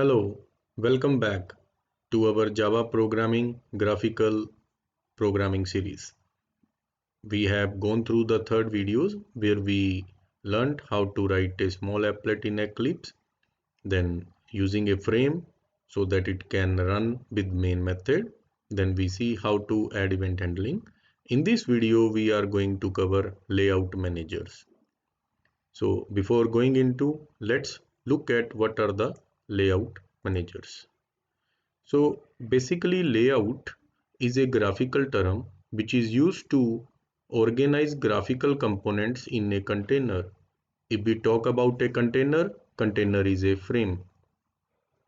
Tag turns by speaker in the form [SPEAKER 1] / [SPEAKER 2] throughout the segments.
[SPEAKER 1] Hello, welcome back to our Java programming graphical programming series. We have gone through the third videos where we learned how to write a small applet in Eclipse, then using a frame so that it can run with main method. Then we see how to add event handling. In this video, we are going to cover layout managers. So before going into, let's look at what are the layout managers. So basically layout is a graphical term which is used to organize graphical components in a container. If we talk about a container is a frame.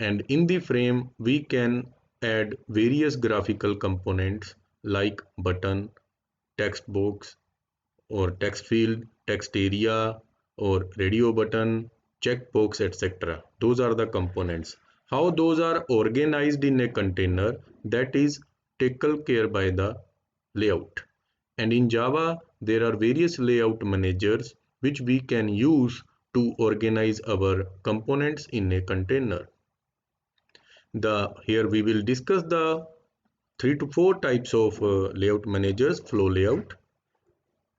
[SPEAKER 1] And in the frame we can add various graphical components like button, text box or text field, text area or radio button, checkbox, etc. Those are the components. How those are organized in a container, that is taken care by the layout. And in Java, there are various layout managers which we can use to organize our components in a container. Here we will discuss the 3 to 4 types of layout managers: flow layout,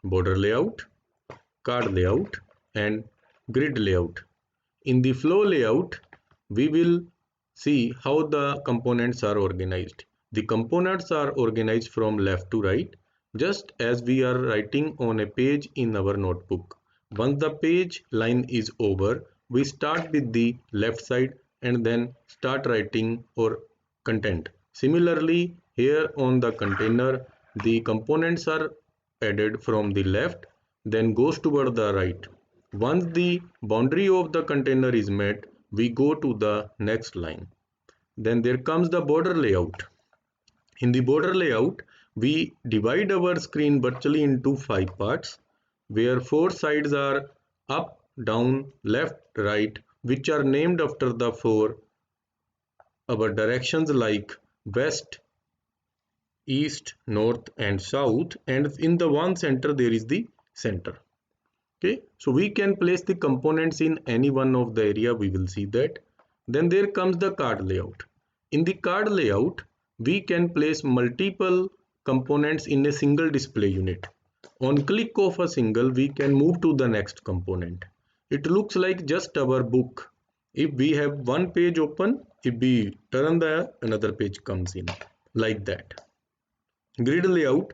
[SPEAKER 1] border layout, card layout, and grid layout. In the flow layout, we will see how the components are organized. The components are organized from left to right, just as we are writing on a page in our notebook. Once the page line is over, we start with the left side and then start writing or content. Similarly, here on the container, the components are added from the left, then goes toward the right. Once the boundary of the container is met, we go to the next line. Then there comes the border layout. In the border layout, we divide our screen virtually into 5 parts, where 4 sides are up, down, left, right, which are named after the 4 our directions like west, east, north, and south, and in the one center there is the center. Okay, so we can place the components in any one of the area. We will see that. Then there comes the card layout. In the card layout, we can place multiple components in a single display unit. On click of a single, we can move to the next component. It looks like just our book. If we have one page open, if we turn another page comes in like that. Grid layout,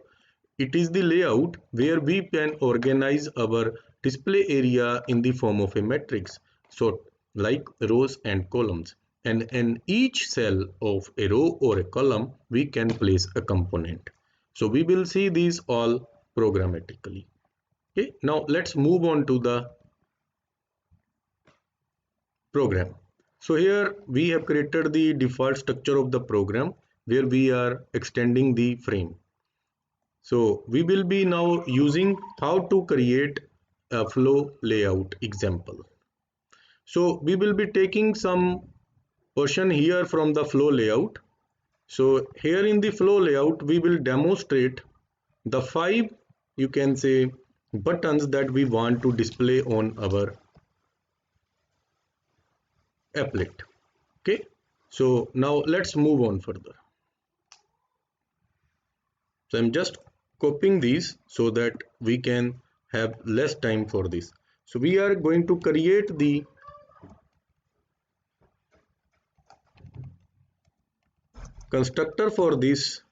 [SPEAKER 1] it is the layout where we can organize our display area in the form of a matrix, so like rows and columns, and in each cell of a row or a column we can place a component. So we will see these all programmatically. Okay, now let's move on to the program. So here we have created the default structure of the program where we are extending the frame. So we will be now using how to create a flow layout example. So we will be taking some portion here from the flow layout. So here in the flow layout, we will demonstrate the 5, you can say, buttons that we want to display on our applet. Okay. So now let's move on further. So I'm just copying these so that we can have less time for this. So we are going to create the constructor for this,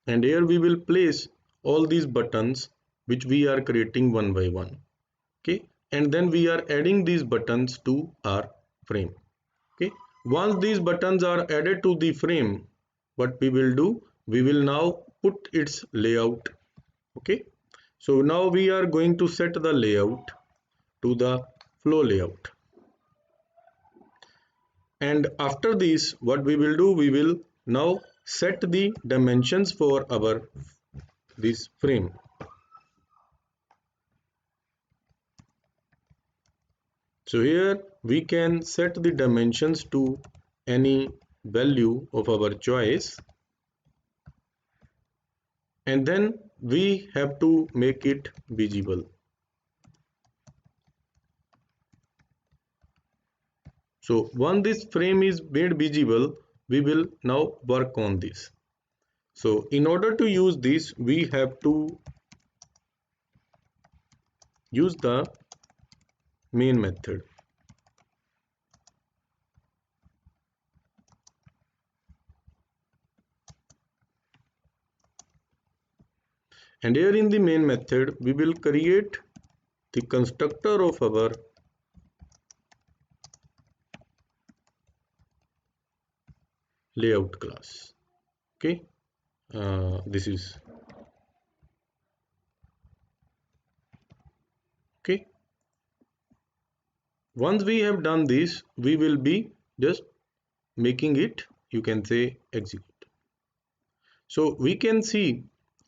[SPEAKER 1] and here we will place all these buttons which we are creating one by one. Okay, and then we are adding these buttons to our frame. Okay, once these buttons are added to the frame, what we will do, we will now put its layout. Okay, so now we are going to set the layout to the flow layout, and after this what we will do, we will now set the dimensions for our this frame. So here we can set the dimensions to any value of our choice, and then we have to make it visible. So once this frame is made visible, we will now work on this. So in order to use this, we have to use the main method. And here in the main method, we will create the constructor of our layout class. Okay, this is okay. Once we have done this, we will be just making it, you can say, execute. So we can see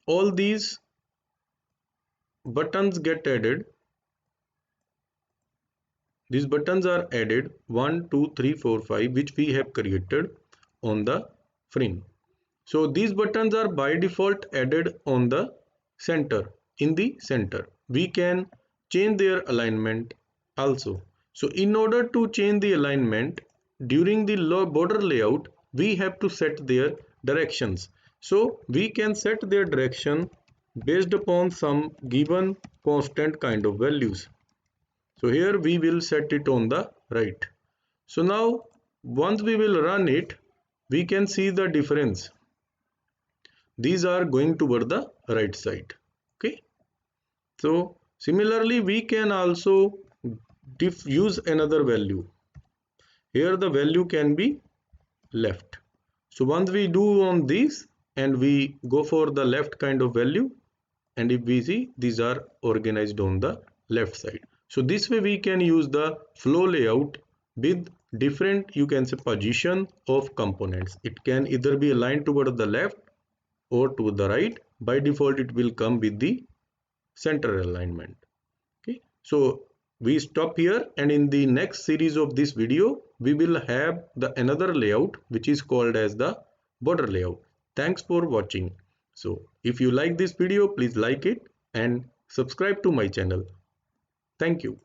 [SPEAKER 1] all these buttons get added. These buttons are added 1, 2, 3, 4, 5, which we have created on the frame. So these buttons are by default added on the center, in the center. We can change their alignment also. So in order to change the alignment during the border layout, we have to set their directions. So we can set their direction based upon some given constant kind of values. So here we will set it on the right. So now once we will run it, we can see the difference. These are going toward the right side. Okay. So similarly, we can also use another value. Here the value can be left. So once we do on this and we go for the left kind of value, and if we see these are organized on the left side. So this way we can use the flow layout with different, you can say, position of components. It can either be aligned toward the left or to the right. By default it will come with the center alignment. Okay, so we stop here, and in the next series of this video we will have the another layout which is called as the border layout. Thanks for watching. So if you like this video, please like it and subscribe to my channel. Thank you.